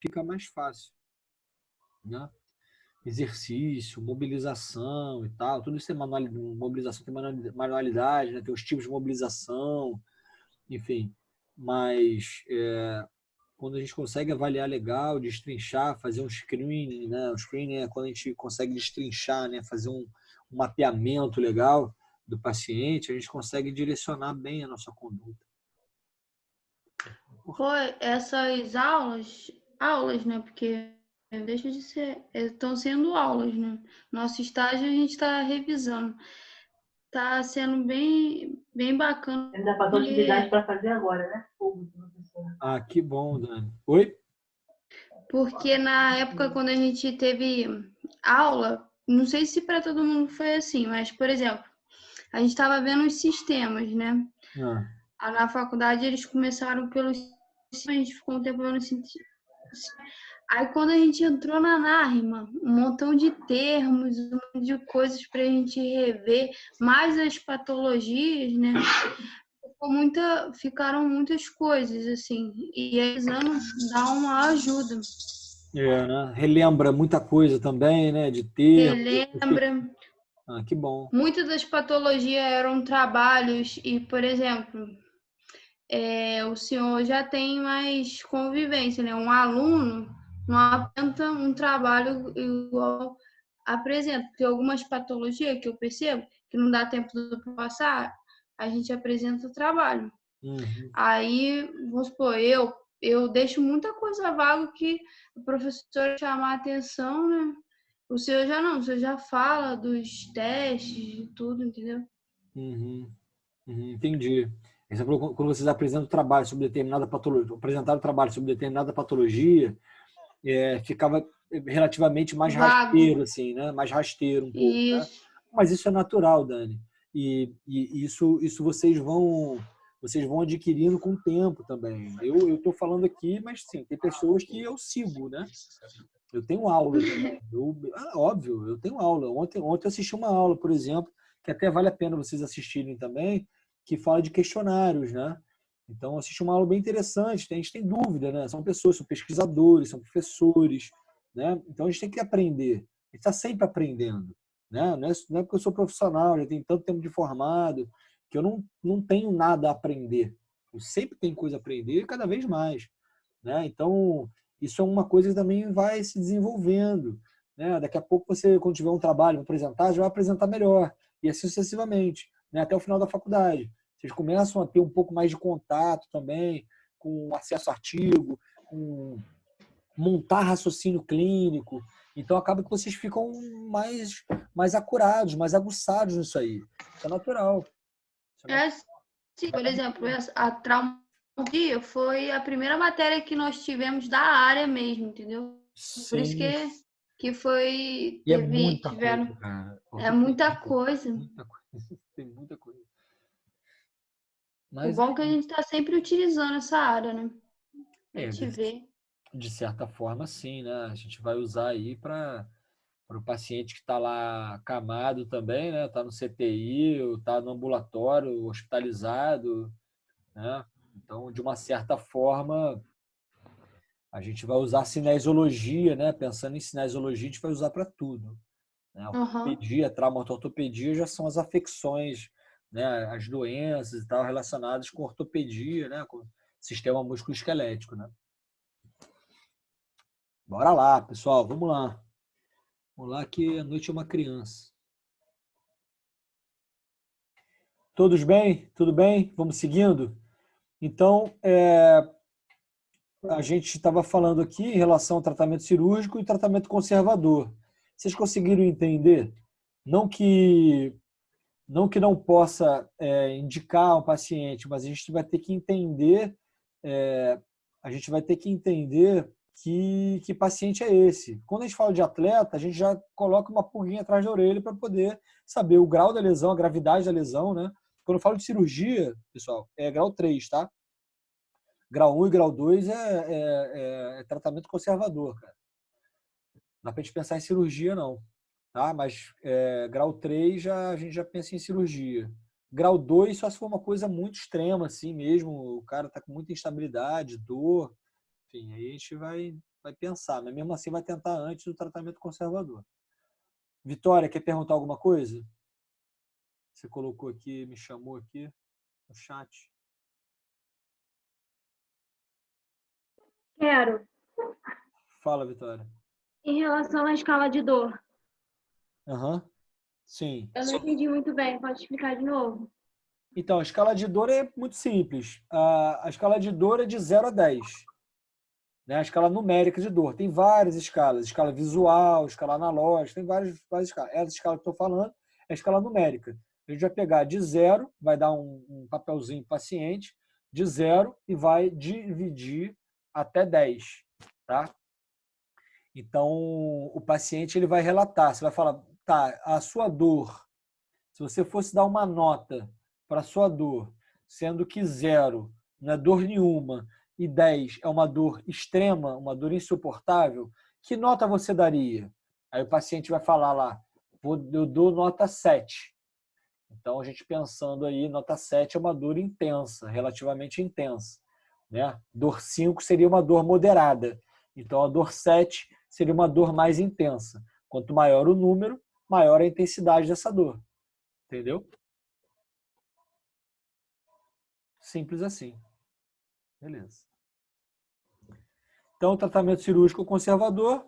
fica mais fácil, né? Exercício, mobilização e tal, tudo isso é mobilização, tem manualidade, né? Tem os tipos de mobilização, enfim. Mas quando a gente consegue avaliar legal, destrinchar, fazer um screening, né? O screening é quando a gente consegue destrinchar, né? Fazer um mapeamento legal do paciente, a gente consegue direcionar bem a nossa conduta. Foi essas aulas, né? Porque deixa de ser, estão sendo aulas, né? Nosso estágio a gente está revisando. Tá sendo bem bacana. Ainda faltou atividade para fazer agora, né? Ah, que bom, Dani. Oi? Porque na época, quando a gente teve aula, não sei se para todo mundo foi assim, mas, por exemplo, a gente estava vendo os sistemas, né? Ah. Na faculdade, eles começaram pelos sistemas, a gente ficou um tempo vendo Aí, quando a gente entrou na NARMA, um montão de termos, um monte de coisas para a gente rever, mais as patologias, né? Ficaram muitas coisas, assim, e aí exame dá uma ajuda. Né? Relembra muita coisa também, né? De termos. Relembra. Ah, que bom. Muitas das patologias eram trabalhos e, por exemplo, o senhor já tem mais convivência, né? Um aluno não apresenta um trabalho igual apresenta. Tem algumas patologias que eu percebo que não dá tempo de passar, a gente apresenta o trabalho. Uhum. Aí, vamos supor, eu deixo muita coisa vaga que o professor chamar a atenção, né? O senhor já não, o senhor já fala dos testes e tudo, entendeu? Uhum. Uhum. Entendi. Você falou, quando vocês apresentam o trabalho sobre determinada patologia, apresentaram o trabalho sobre determinada patologia, ficava relativamente mais Vago. rasteiro, assim, né? Mais rasteiro um pouco, né? Isso. Mas isso é natural, Dani. E isso vocês vão adquirindo com o tempo também. Eu estou falando aqui, mas sim, tem pessoas que eu sigo, né? Eu tenho aula também. Óbvio, eu tenho aula. Ontem eu assisti uma aula, por exemplo, que até vale a pena vocês assistirem também, que fala de questionários, né? Então, eu assisti uma aula bem interessante. A gente tem dúvida, né? São pessoas, são pesquisadores, são professores, né? Então, a gente tem que aprender. A gente está sempre aprendendo, né? Não é porque eu sou profissional, já tenho tanto tempo de formado, que eu não tenho nada a aprender. Eu sempre tenho coisa a aprender e cada vez mais, né? Então, isso é uma coisa que também vai se desenvolvendo, né? Daqui a pouco você, quando tiver um trabalho para apresentar, já vai apresentar melhor, e assim sucessivamente, né? Até o final da faculdade. Vocês começam a ter um pouco mais de contato também, com acesso a artigo, com montar raciocínio clínico. Então, acaba que vocês ficam mais acurados, mais aguçados nisso aí. Isso é natural. Isso é natural. Sim, por exemplo, a traumatologia foi a primeira matéria que nós tivemos da área mesmo, entendeu? Por isso Sim. que foi, E é muita coisa, tiveram, cara. muita Ortopedia, coisa. muita coisa. Tem muita coisa. O Mas bom é que a gente está sempre utilizando essa área, né? A é, gente vê. de certa forma, sim, né? A gente vai usar aí para o paciente que está lá acamado também, né? Está no CTI, ou está no ambulatório, hospitalizado, né? Então, de uma certa forma, a gente vai usar a cinesiologia, né? Pensando em cinesiologia, a gente vai usar para tudo, né? Uhum. Ortopedia, traumato-ortopedia já são as afecções, né? As doenças e tal relacionadas com ortopedia, né? Com o sistema musculoesquelético, né? Bora lá, pessoal, vamos lá. Vamos lá que a noite é uma criança. Todos bem? Tudo bem? Vamos seguindo? Então, a gente estava falando aqui em relação ao tratamento cirúrgico e tratamento conservador. Vocês conseguiram entender? Não que não possa indicar um paciente, mas a gente vai ter que entender, a gente vai ter que entender que paciente é esse. Quando a gente fala de atleta, a gente já coloca uma pulguinha atrás da orelha para poder saber o grau da lesão, a gravidade da lesão, né? Quando eu falo de cirurgia, pessoal, é grau 3, tá? Grau 1 e grau 2 é tratamento conservador, cara. Não dá pra gente pensar em cirurgia, não. Tá? Mas grau 3 a gente já pensa em cirurgia. Grau 2 só se for uma coisa muito extrema, assim mesmo. O cara tá com muita instabilidade, dor. Enfim, aí a gente vai vai pensar, mas mesmo assim vai tentar antes do tratamento conservador. Vitória, quer perguntar alguma coisa? Você colocou aqui, me chamou aqui no chat. Quero. Fala, Vitória. Em relação à escala de dor, Aham. Sim. eu não entendi muito bem. Pode explicar de novo? Então, a escala de dor é muito simples. A escala de dor é de 0 a 10. Né? A escala numérica de dor. Tem várias escalas. Escala visual, escala analógica, tem várias escalas. Essa escala que eu estou falando é a escala numérica. A gente vai pegar de 0, vai dar um papelzinho para o paciente, de 0 e vai dividir até 10. Tá? Então, o paciente ele vai relatar. Você vai falar, tá, a sua dor, se você fosse dar uma nota para a sua dor, sendo que 0 não é dor nenhuma e 10 é uma dor extrema, uma dor insuportável, que nota você daria? Aí o paciente vai falar lá, eu dou nota 7. Então, a gente pensando aí, nota 7 é uma dor intensa, relativamente intensa. Né? Dor 5 seria uma dor moderada. Então, a dor 7 seria uma dor mais intensa. Quanto maior o número, maior a intensidade dessa dor. Entendeu? Simples assim. Beleza. Então, o tratamento cirúrgico conservador,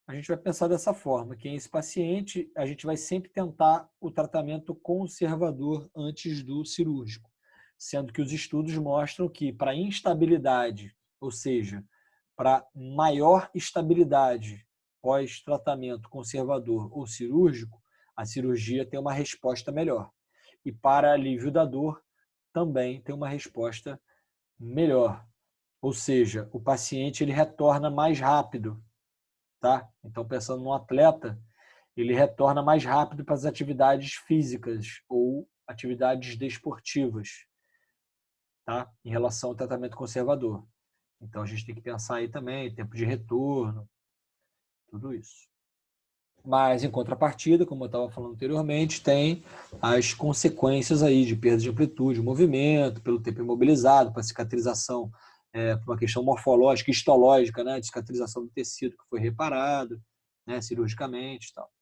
a gente vai pensar dessa forma, que esse paciente, a gente vai sempre tentar o tratamento conservador antes do cirúrgico, sendo que os estudos mostram que para instabilidade, ou seja, para maior estabilidade pós-tratamento conservador ou cirúrgico, a cirurgia tem uma resposta melhor. E para alívio da dor, também tem uma resposta melhor. Ou seja, o paciente ele retorna mais rápido. Tá? Então, pensando no atleta, ele retorna mais rápido para as atividades físicas ou atividades desportivas, tá? Em relação ao tratamento conservador. Então, a gente tem que pensar aí também, tempo de retorno, tudo isso. Mas, em contrapartida, como eu estava falando anteriormente, tem as consequências aí de perda de amplitude, movimento, pelo tempo imobilizado, para cicatrização, por uma questão morfológica, histológica, né, de cicatrização do tecido que foi reparado, né, cirurgicamente e tal.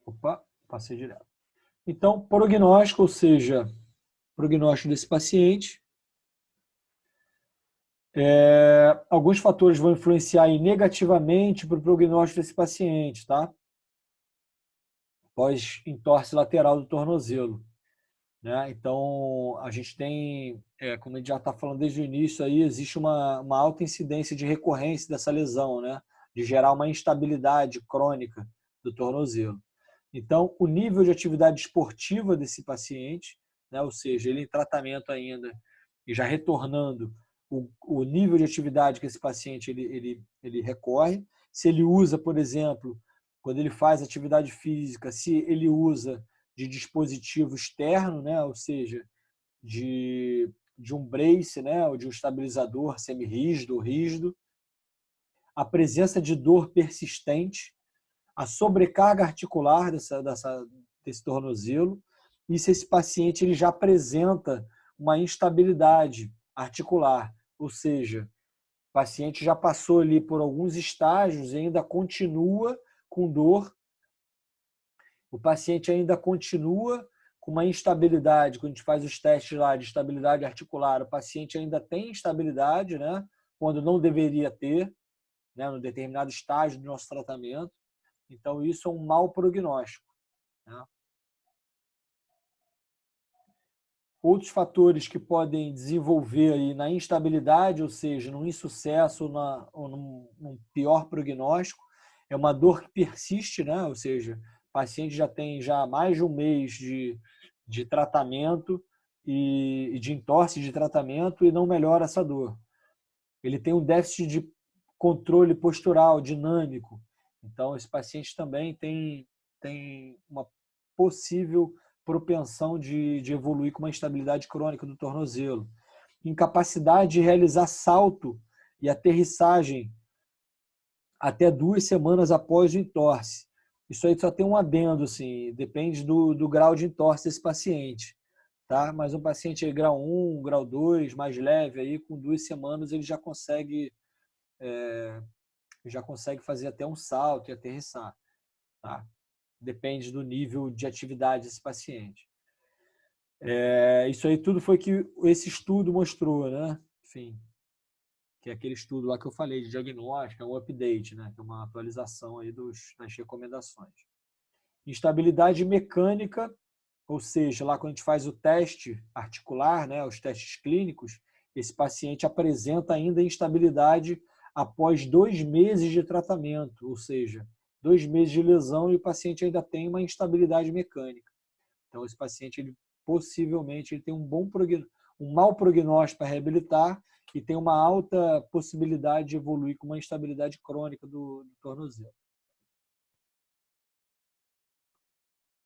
Opa, passei direto. Então, prognóstico, ou seja, prognóstico desse paciente. Alguns fatores vão influenciar negativamente para o prognóstico desse paciente, tá? Pós-entorse lateral do tornozelo. Né? Então, a gente tem, como a gente já está falando desde o início, aí, existe uma alta incidência de recorrência dessa lesão, né? De gerar uma instabilidade crônica do tornozelo. Então, o nível de atividade esportiva desse paciente, né? Ou seja, ele em tratamento ainda e já retornando, o nível de atividade que esse paciente ele recorre, se ele usa, por exemplo, quando ele faz atividade física, se ele usa de dispositivo externo, né? Ou seja, de um brace, né? Ou de um estabilizador semi-rígido ou rígido, a presença de dor persistente, a sobrecarga articular desse tornozelo, e se esse paciente ele já apresenta uma instabilidade articular, ou seja, o paciente já passou ali por alguns estágios e ainda continua com dor, o paciente ainda continua com uma instabilidade, quando a gente faz os testes lá de estabilidade articular, o paciente ainda tem instabilidade, né, quando não deveria ter, né, no determinado estágio do nosso tratamento. Então, isso é um mau prognóstico. Né? Outros fatores que podem desenvolver aí na instabilidade, ou seja, no insucesso ou num pior prognóstico, é uma dor que persiste, né? Ou seja, o paciente já tem mais de um mês de tratamento e de entorse de tratamento e não melhora essa dor. Ele tem um déficit de controle postural, dinâmico. Então, esse paciente também tem uma possível propensão de evoluir com uma instabilidade crônica do tornozelo. Incapacidade de realizar salto e aterrissagem até 2 semanas após o entorse. Isso aí só tem um adendo, assim, depende do grau de entorse desse paciente. tá? Mas um paciente grau 1, grau 2, mais leve, aí, com 2 semanas ele já consegue fazer até um salto e aterrissar, tá? Depende do nível de atividade desse paciente. Isso aí tudo foi que esse estudo mostrou, né? Enfim, que é aquele estudo lá que eu falei de diagnóstico, é um update, né? Que é uma atualização aí das recomendações. Instabilidade mecânica, ou seja, lá quando a gente faz o teste articular, né? Os testes clínicos, esse paciente apresenta ainda instabilidade após 2 meses de tratamento, ou seja, 2 meses de lesão e o paciente ainda tem uma instabilidade mecânica. Então, esse paciente, possivelmente, ele tem um mau prognóstico para reabilitar e tem uma alta possibilidade de evoluir com uma instabilidade crônica do tornozelo.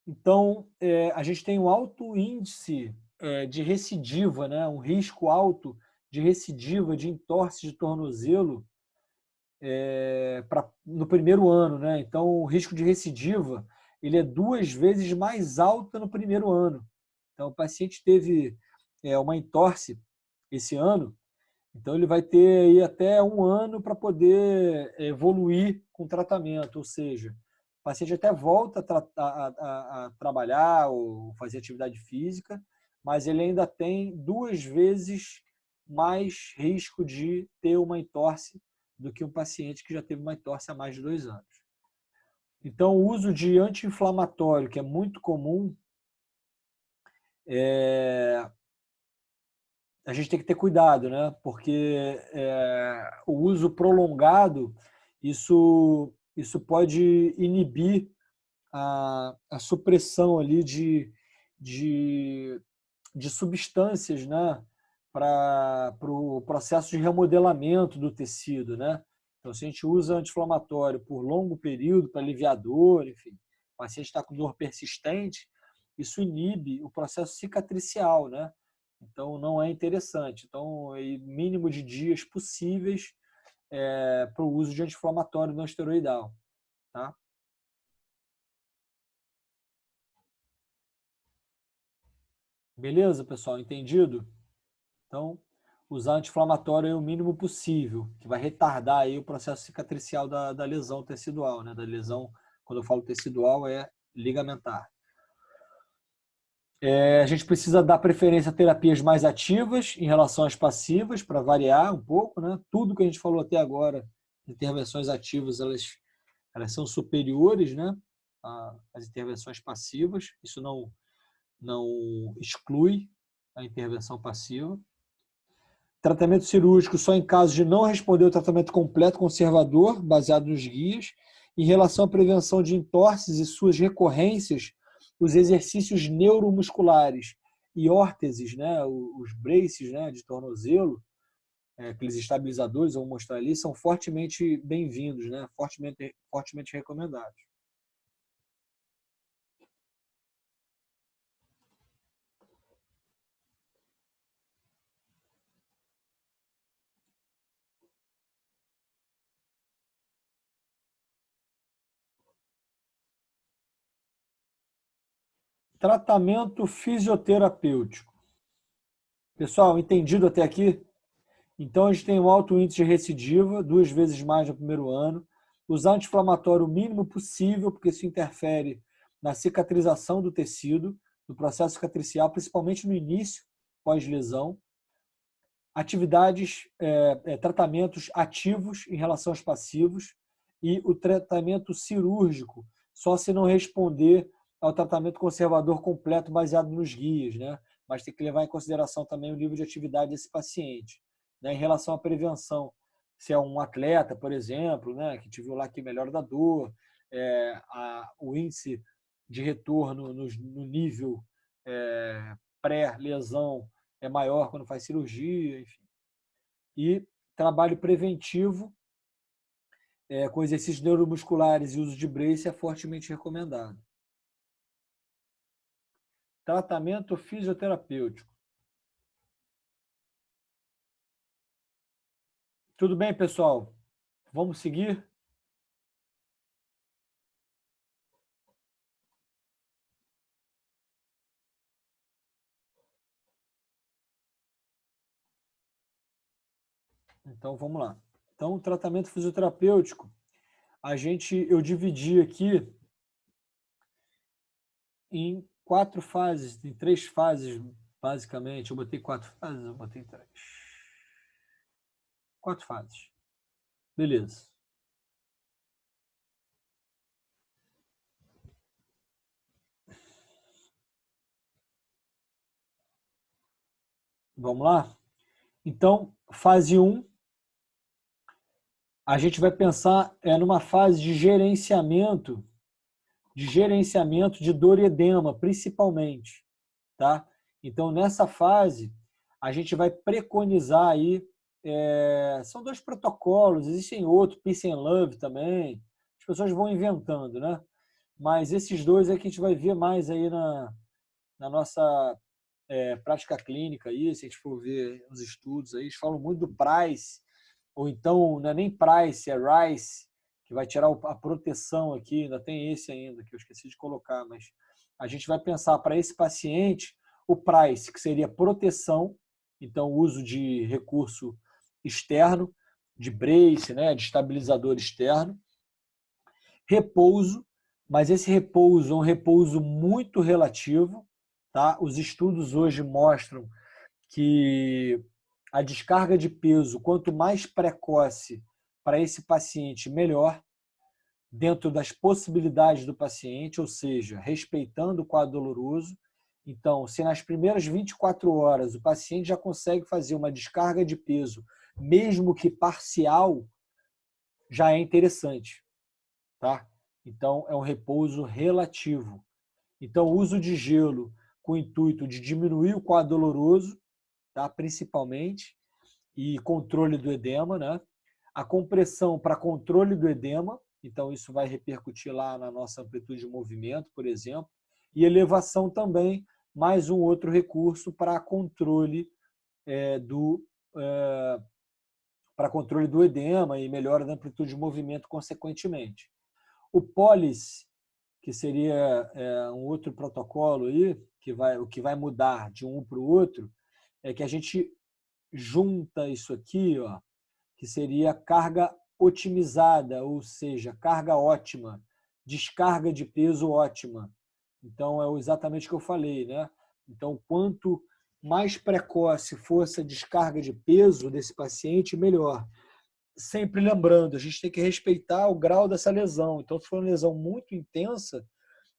Então, a gente tem um alto índice de recidiva, né? Um risco alto de recidiva de entorse de tornozelo no primeiro ano, né? Então, o risco de recidiva ele é 2 vezes mais alto no primeiro ano. Então, o paciente teve uma entorse esse ano, então ele vai ter aí até 1 ano para poder evoluir com o tratamento, ou seja, o paciente até volta a trabalhar ou fazer atividade física, mas ele ainda tem 2 vezes mais risco de ter uma entorse do que um paciente que já teve uma entorse há mais de 2 anos. Então, o uso de anti-inflamatório, que é muito comum, a gente tem que ter cuidado, né? Porque o uso prolongado, isso pode inibir a supressão ali de substâncias, né? Para o processo de remodelamento do tecido, né? Então, se a gente usa anti-inflamatório por longo período para aliviar dor, enfim, o paciente está com dor persistente, isso inibe o processo cicatricial, né? Então, não é interessante. Então, mínimo de dias possíveis para o uso de anti-inflamatório não esteroidal, tá? Beleza, pessoal? Entendido? Então, usar anti-inflamatório é o mínimo possível, que vai retardar aí o processo cicatricial da lesão tecidual, né? Da lesão, quando eu falo tecidual, é ligamentar. A gente precisa dar preferência a terapias mais ativas em relação às passivas, para variar um pouco, né? Tudo que a gente falou até agora, intervenções ativas, elas são superiores, né, às intervenções passivas. Isso não exclui a intervenção passiva. Tratamento cirúrgico só em caso de não responder ao tratamento completo conservador, baseado nos guias. Em relação à prevenção de entorses e suas recorrências, os exercícios neuromusculares e órteses, né, os braces, né, de tornozelo, aqueles estabilizadores, vou mostrar ali, são fortemente bem-vindos, né, fortemente recomendados. Tratamento fisioterapêutico. Pessoal, entendido até aqui? Então, a gente tem um alto índice de recidiva, 2 vezes mais no primeiro ano. Usar anti-inflamatório o mínimo possível, porque isso interfere na cicatrização do tecido, no processo cicatricial, principalmente no início, pós-lesão. Atividades, tratamentos ativos em relação aos passivos e o tratamento cirúrgico, só se não responder ao tratamento conservador completo baseado nos guias, né? Mas tem que levar em consideração também o nível de atividade desse paciente. Né? Em relação à prevenção, se é um atleta, por exemplo, né, que tive lá que melhora da dor, o índice de retorno no nível pré-lesão é maior quando faz cirurgia, enfim. E trabalho preventivo com exercícios neuromusculares e uso de brace é fortemente recomendado. Tratamento fisioterapêutico. Tudo bem, pessoal? Vamos seguir? Então, vamos lá. Então, o tratamento fisioterapêutico, eu dividi aqui em 4 fases, em 3 fases, basicamente. Eu botei 4 fases, eu botei 3. 4 fases. Beleza. Vamos lá? Então, fase 1, a gente vai pensar numa fase de gerenciamento de dor e edema, principalmente, tá? Então, nessa fase, a gente vai preconizar aí, são 2 protocolos, existem outros, Peace and Love também, as pessoas vão inventando, né? Mas esses 2 é que a gente vai ver mais aí na nossa prática clínica, aí, se a gente for ver os estudos aí, eles falam muito do Price, ou então não é nem Price, é Rice, que vai tirar a proteção aqui, ainda tem esse ainda, que eu esqueci de colocar, mas a gente vai pensar para esse paciente o Price, que seria proteção, então uso de recurso externo, de brace, né, de estabilizador externo, repouso, mas esse repouso é um repouso muito relativo, tá? Os estudos hoje mostram que a descarga de peso, quanto mais precoce para esse paciente, melhor, dentro das possibilidades do paciente, ou seja, respeitando o quadro doloroso. Então, se nas primeiras 24 horas o paciente já consegue fazer uma descarga de peso, mesmo que parcial, já é interessante, tá? Então, é um repouso relativo. Então, o uso de gelo com o intuito de diminuir o quadro doloroso, tá? Principalmente, e controle do edema, né? A compressão para controle do edema, então isso vai repercutir lá na nossa amplitude de movimento, por exemplo, e elevação também, mais um outro recurso para controle do edema e melhora da amplitude de movimento consequentemente. O POLIS, que seria um outro protocolo aí, o que vai mudar de um para o outro, é que a gente junta isso aqui, ó, que seria carga otimizada, ou seja, carga ótima, descarga de peso ótima. Então, é exatamente o que eu falei, né? Então, quanto mais precoce for essa descarga de peso desse paciente, melhor. Sempre lembrando, a gente tem que respeitar o grau dessa lesão. Então, se for uma lesão muito intensa,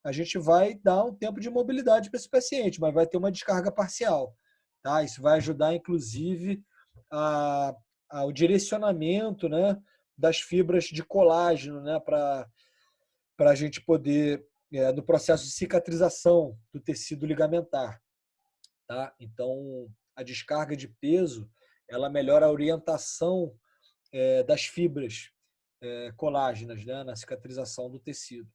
a gente vai dar um tempo de mobilidade para esse paciente, mas vai ter uma descarga parcial. Tá? Isso vai ajudar, inclusive, ao direcionamento, né, das fibras de colágeno, né, para a gente poder, no processo de cicatrização do tecido ligamentar. Tá? Então, a descarga de peso ela melhora a orientação das fibras colágenas, né, na cicatrização do tecido.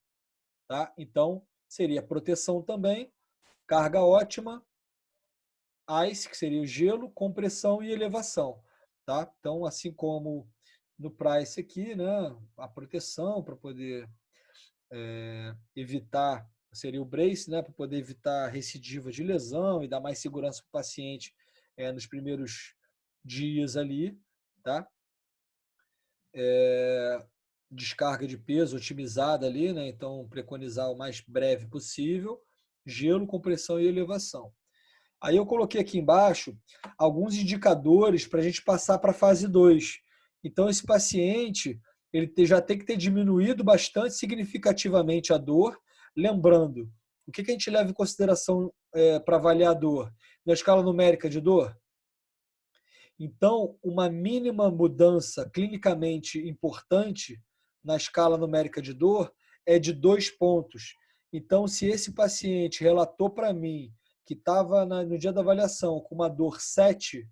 Tá? Então, seria proteção também, carga ótima, ice, que seria o gelo, compressão e elevação. Tá? Então, assim como no Price aqui, né, a proteção para poder evitar, seria o brace, né, para poder evitar recidiva de lesão e dar mais segurança para o paciente nos primeiros dias ali. Tá? Descarga de peso otimizada ali, né? Então preconizar o mais breve possível, gelo, compressão e elevação. Aí eu coloquei aqui embaixo alguns indicadores para a gente passar para a fase 2. Então esse paciente ele já tem que ter diminuído bastante significativamente a dor, lembrando, o que a gente leva em consideração para avaliar a dor? Na escala numérica de dor? Então, uma mínima mudança clinicamente importante na escala numérica de dor é de 2 pontos. Então, se esse paciente relatou para mim que estava no dia da avaliação com uma dor 7,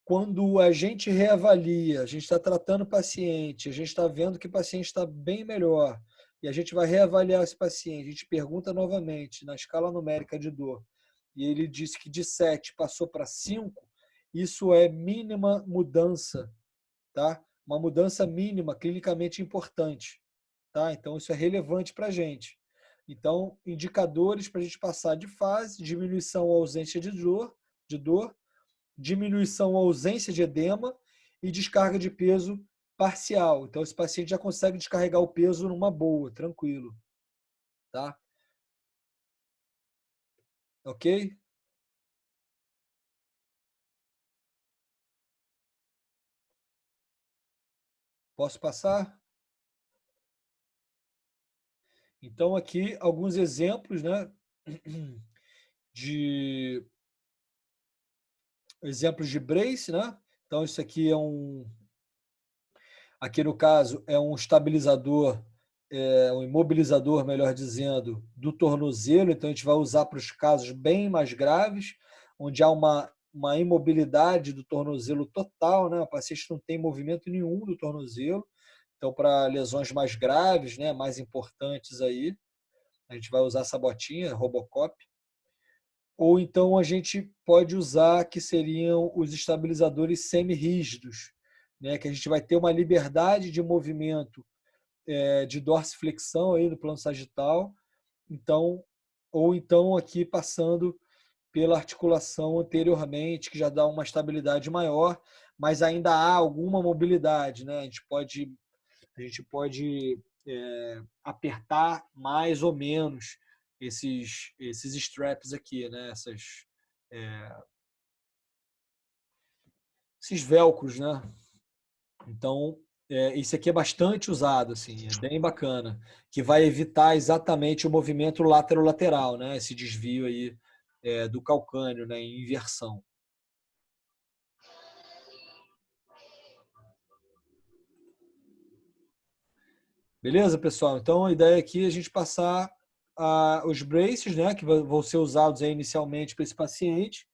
quando a gente reavalia, a gente está tratando o paciente, a gente está vendo que o paciente está bem melhor, e a gente vai reavaliar esse paciente, a gente pergunta novamente na escala numérica de dor, e ele disse que de 7 passou para 5, isso é mínima mudança, tá? Uma mudança mínima clinicamente importante, tá? Então isso é relevante para a gente. Então, indicadores para a gente passar de fase, diminuição ou ausência de dor, diminuição ou ausência de edema e descarga de peso parcial. Então, esse paciente já consegue descarregar o peso numa boa, tranquilo. Tá? Ok? Posso passar? Então, aqui, alguns exemplos, né, de brace, né? Então, isso aqui é aqui no caso, é um estabilizador, um imobilizador, melhor dizendo, do tornozelo. Então, a gente vai usar para os casos bem mais graves, onde há uma imobilidade do tornozelo total, né? O paciente não tem movimento nenhum do tornozelo. Então, para lesões mais graves, né, mais importantes aí, a gente vai usar essa botinha, Robocop. Ou então a gente pode usar que seriam os estabilizadores semi-rígidos, né, que a gente vai ter uma liberdade de movimento de dorsiflexão aí no plano sagital, então, ou então aqui passando pela articulação anteriormente, que já dá uma estabilidade maior, mas ainda há alguma mobilidade, né? A gente pode apertar mais ou menos esses straps aqui, né? Esses velcros, né? Então, isso aqui é bastante usado, assim, é bem bacana, que vai evitar exatamente o movimento lateral-lateral, né? Esse desvio aí do calcâneo, né? Em inversão. Beleza, pessoal? Então, a ideia aqui é a gente passar os braces, né? Que vão ser usados aí inicialmente para esse paciente.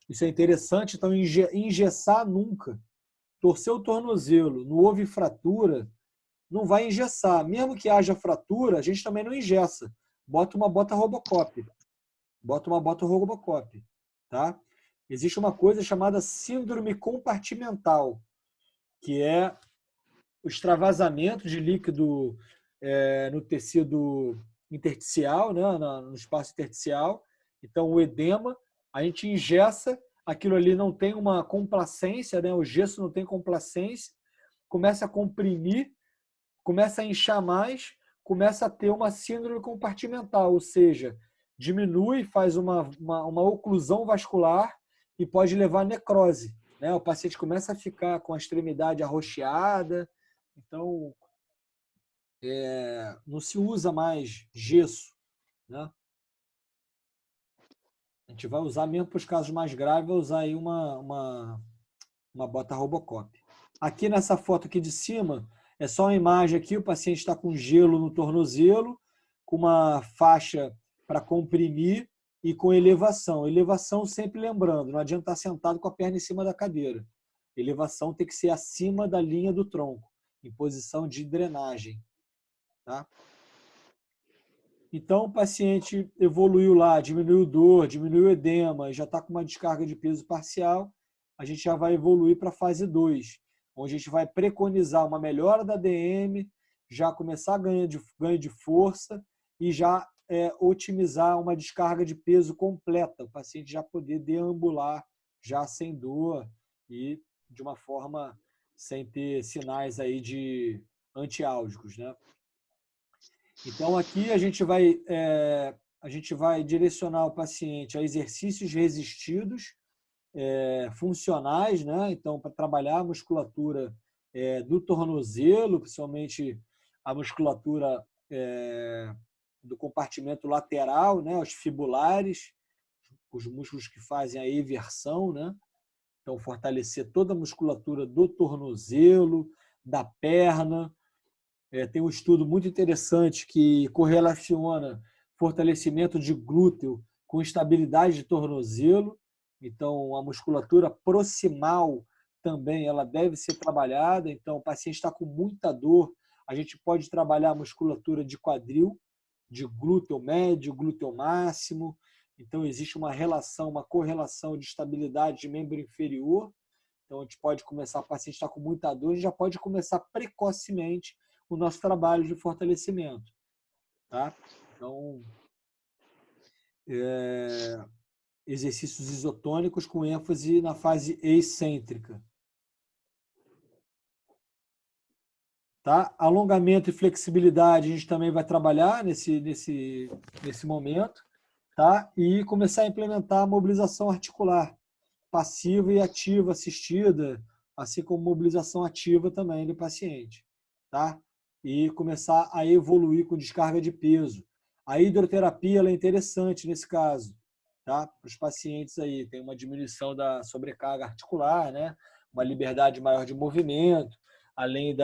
Isso é interessante, então engessar nunca. Torcer o tornozelo, não houve fratura, não vai engessar. Mesmo que haja fratura, a gente também não engessa. Bota uma bota Robocop. Tá? Existe uma coisa chamada síndrome compartimental, que é o extravasamento de líquido no tecido intersticial, né? No espaço intersticial. Então, o edema, a gente engessa, aquilo ali não tem uma complacência, né? O gesso não tem complacência, começa a comprimir, começa a inchar mais, começa a ter uma síndrome compartimental, ou seja, diminui, faz uma oclusão vascular e pode levar a necrose, né? O paciente começa a ficar com a extremidade arroxeada, então não se usa mais gesso, né? A gente vai usar mesmo para os casos mais graves, vai usar aí uma bota Robocop. Aqui nessa foto aqui de cima, é só uma imagem aqui, o paciente está com gelo no tornozelo, com uma faixa para comprimir e com elevação. Elevação sempre lembrando, não adianta estar sentado com a perna em cima da cadeira. Elevação tem que ser acima da linha do tronco, em posição de drenagem. Tá? Então, o paciente evoluiu lá, diminuiu dor, diminuiu edema, já está com uma descarga de peso parcial, a gente já vai evoluir para a fase 2, onde a gente vai preconizar uma melhora da DM, já começar ganho de força e já otimizar uma descarga de peso completa, o paciente já poder deambular já sem dor e de uma forma sem ter sinais aí de antiálgicos, né? Então, aqui a gente vai direcionar o paciente a exercícios resistidos, funcionais, né? Então, para trabalhar a musculatura do tornozelo, principalmente a musculatura do compartimento lateral, né? Os fibulares, os músculos que fazem a eversão, né? Então, fortalecer toda a musculatura do tornozelo, da perna. Tem um estudo muito interessante que correlaciona fortalecimento de glúteo com estabilidade de tornozelo. Então, a musculatura proximal também ela deve ser trabalhada. Então, o paciente está com muita dor, a gente pode trabalhar a musculatura de quadril, de glúteo médio, glúteo máximo. Então, existe uma relação, uma correlação de estabilidade de membro inferior. Então, a gente pode começar, o paciente está com muita dor, a gente já pode começar precocemente o nosso trabalho de fortalecimento. Tá? Então, exercícios isotônicos com ênfase na fase excêntrica. Tá? Alongamento e flexibilidade a gente também vai trabalhar nesse momento, tá? E começar a implementar a mobilização articular, passiva e ativa assistida, assim como mobilização ativa também do paciente, tá? E começar a evoluir com descarga de peso. A hidroterapia ela é interessante nesse caso, tá? Para os pacientes aí, tem uma diminuição da sobrecarga articular, né? Uma liberdade maior de movimento, além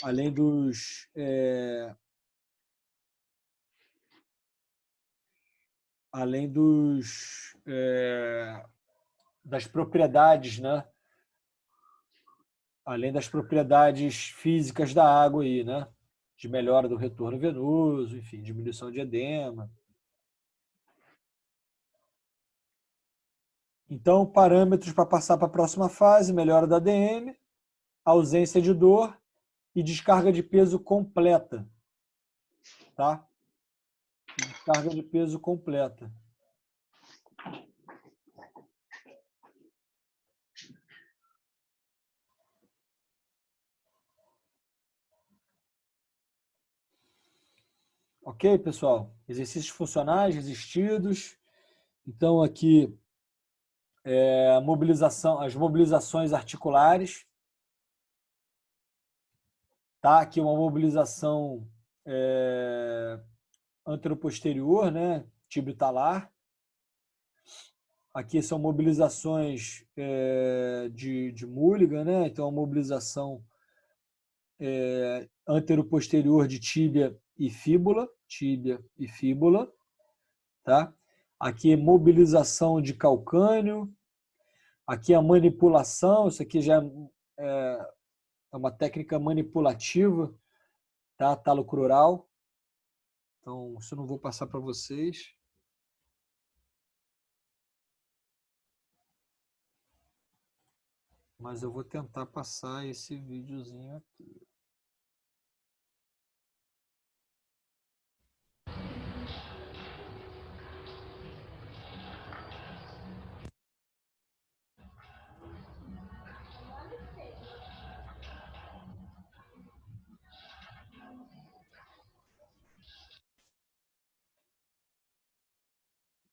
além dos além dos das propriedades, né? Além das propriedades físicas da água aí, né? De melhora do retorno venoso, enfim, diminuição de edema. Então, parâmetros para passar para a próxima fase: melhora da ADM, ausência de dor e descarga de peso completa, tá? Descarga de peso completa. Ok, pessoal? Exercícios funcionais, resistidos. Então, aqui, as mobilizações articulares. Tá? Aqui uma mobilização anteroposterior, né? Tíbio talar. Aqui são mobilizações de Mulligan, né? Então, a mobilização anteroposterior de tíbia e fíbula, tá? Aqui mobilização de calcânio, aqui a manipulação, isso aqui já é uma técnica manipulativa, tá? Talocrural. Então, isso eu não vou passar para vocês. Mas eu vou tentar passar esse videozinho aqui.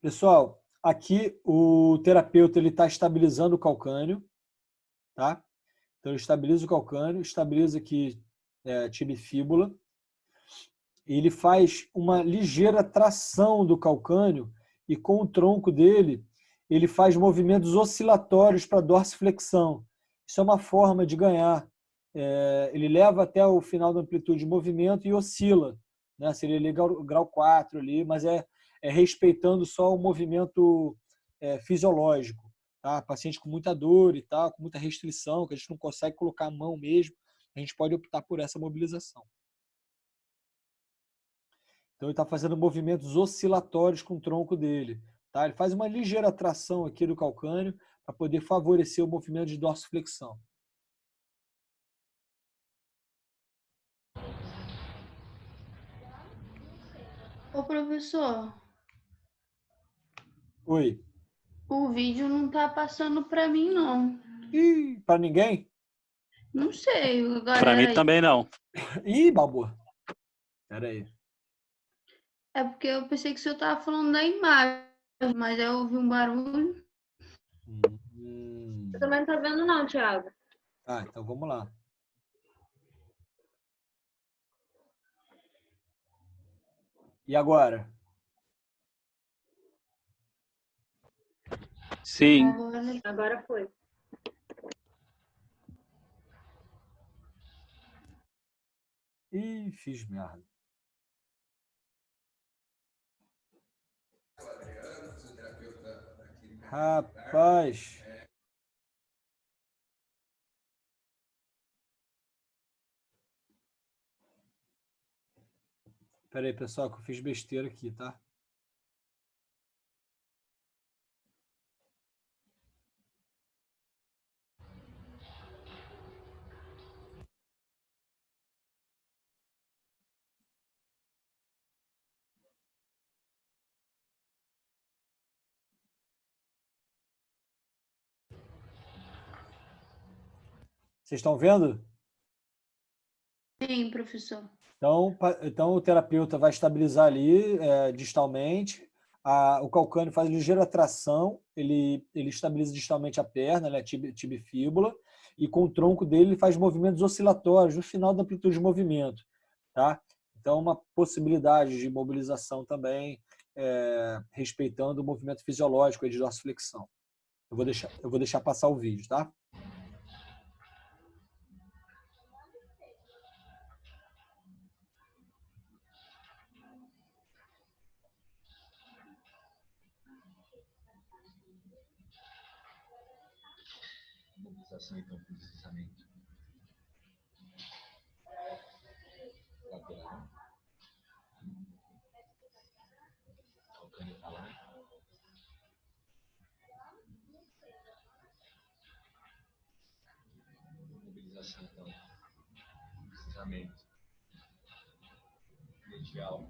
Pessoal, aqui o terapeuta está estabilizando o calcânio, tá? Então, ele estabiliza o calcânio, estabiliza aqui tíbia e fíbula. E ele faz uma ligeira tração do calcânio e com o tronco dele, ele faz movimentos oscilatórios para dorsiflexão. Isso é uma forma de ganhar. Ele leva até o final da amplitude de movimento e oscila, né? Seria ali grau 4 ali, mas é respeitando só o movimento fisiológico. Tá? Paciente com muita dor e tal, com muita restrição, que a gente não consegue colocar a mão mesmo, a gente pode optar por essa mobilização. Então, ele está fazendo movimentos oscilatórios com o tronco dele. Tá? Ele faz uma ligeira tração aqui do calcânio para poder favorecer o movimento de dorsiflexão. Ô, professor, Oi. o vídeo não tá passando para mim, não. Ih, para ninguém? Não sei, Para galera mim aí. também não. Ih, babu. Espera aí. É porque eu pensei que o senhor tava falando da imagem, mas aí eu ouvi um barulho. Eu também não tô vendo não, Thiago. Ah, então vamos lá. E agora? Sim. Agora foi. Ih, fiz merda. Rapaz. Espera aí, pessoal, que eu fiz besteira aqui, tá? Vocês estão vendo? Sim, professor. Então, o terapeuta vai estabilizar ali distalmente. O calcâneo faz ligeira tração, ele estabiliza distalmente a perna, né, tibia e fíbula, e com o tronco dele ele faz movimentos oscilatórios no final da amplitude de movimento. Tá? Então, uma possibilidade de mobilização também, respeitando o movimento fisiológico de dorsiflexão. Eu vou deixar passar o vídeo, tá? Mobilização, então, com deslizamento lateral. Calcâneo para lá. Mobilização, então, deslizamento medial.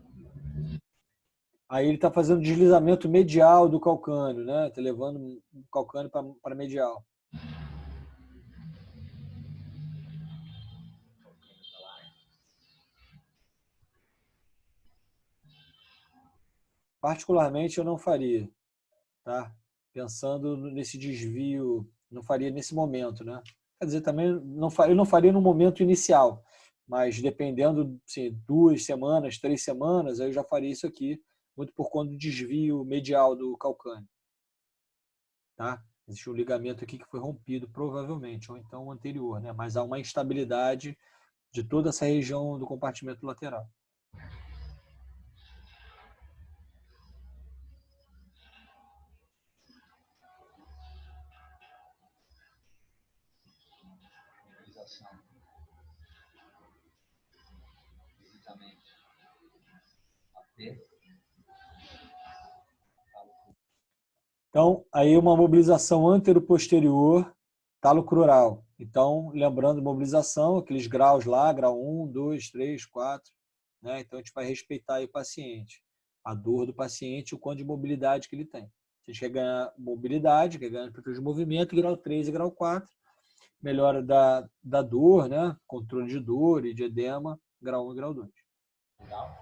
Aí ele está fazendo deslizamento medial do calcâneo, né? Está levando o calcâneo para medial. Particularmente, eu não faria, tá? Pensando nesse desvio, não faria nesse momento, né? Quer dizer, também eu não faria no momento inicial, mas dependendo, assim, 2 semanas, 3 semanas, aí eu já faria isso aqui, muito por conta do desvio medial do calcâneo, tá? Existe um ligamento aqui que foi rompido, provavelmente, ou então o anterior, né? Mas há uma instabilidade de toda essa região do compartimento lateral. Mobilização. Deslizamento. AP. Então, aí uma mobilização antero-posterior, talo crural. Então, lembrando, mobilização, aqueles graus lá, grau 1, 2, 3, 4. Né? Então, a gente vai respeitar aí o paciente, a dor do paciente e o quanto de mobilidade que ele tem. Se a gente quer ganhar mobilidade, quer ganhar amplitude de movimento, grau 3 e grau 4. Melhora da dor, né? Controle de dor e de edema, grau 1 e grau 2. Legal.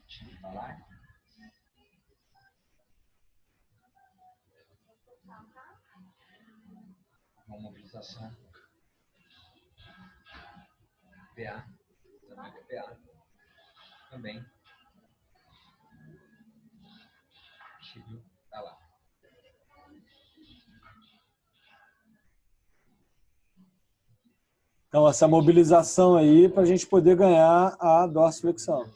Time falar. Uma mobilização. PA. Também PA. Também. Chibio. Tá lá. Então, essa mobilização aí para a gente poder ganhar a dorsiflexão.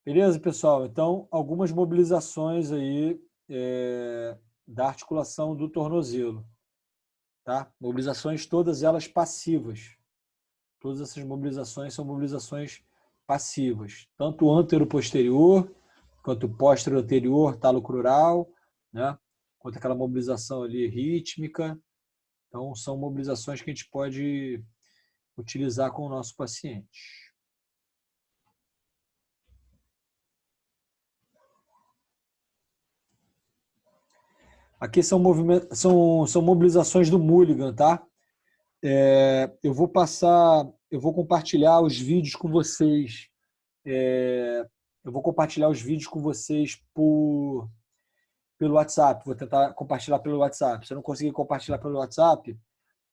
Beleza, pessoal? Então, algumas mobilizações aí da articulação do tornozelo. Tá? Mobilizações, todas elas passivas. Todas essas mobilizações são mobilizações passivas. Tanto antero-posterior, quanto póstero-anterior, talo crural, né? Quanto aquela mobilização ali rítmica. Então, são mobilizações que a gente pode utilizar com o nosso paciente. Aqui são mobilizações do Mulligan, tá? Eu vou compartilhar os vídeos com vocês. Eu vou compartilhar os vídeos com vocês pelo WhatsApp. Vou tentar compartilhar pelo WhatsApp. Se eu não conseguir compartilhar pelo WhatsApp,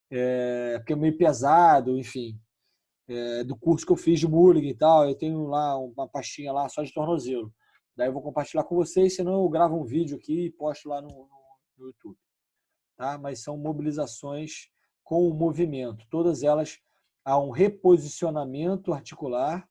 porque é meio pesado, enfim, do curso que eu fiz de Mulligan e tal, eu tenho lá uma pastinha lá só de tornozelo. Daí eu vou compartilhar com vocês, senão eu gravo um vídeo aqui e posto lá no YouTube. Tá? Mas são mobilizações com o movimento. Todas elas há um reposicionamento articular,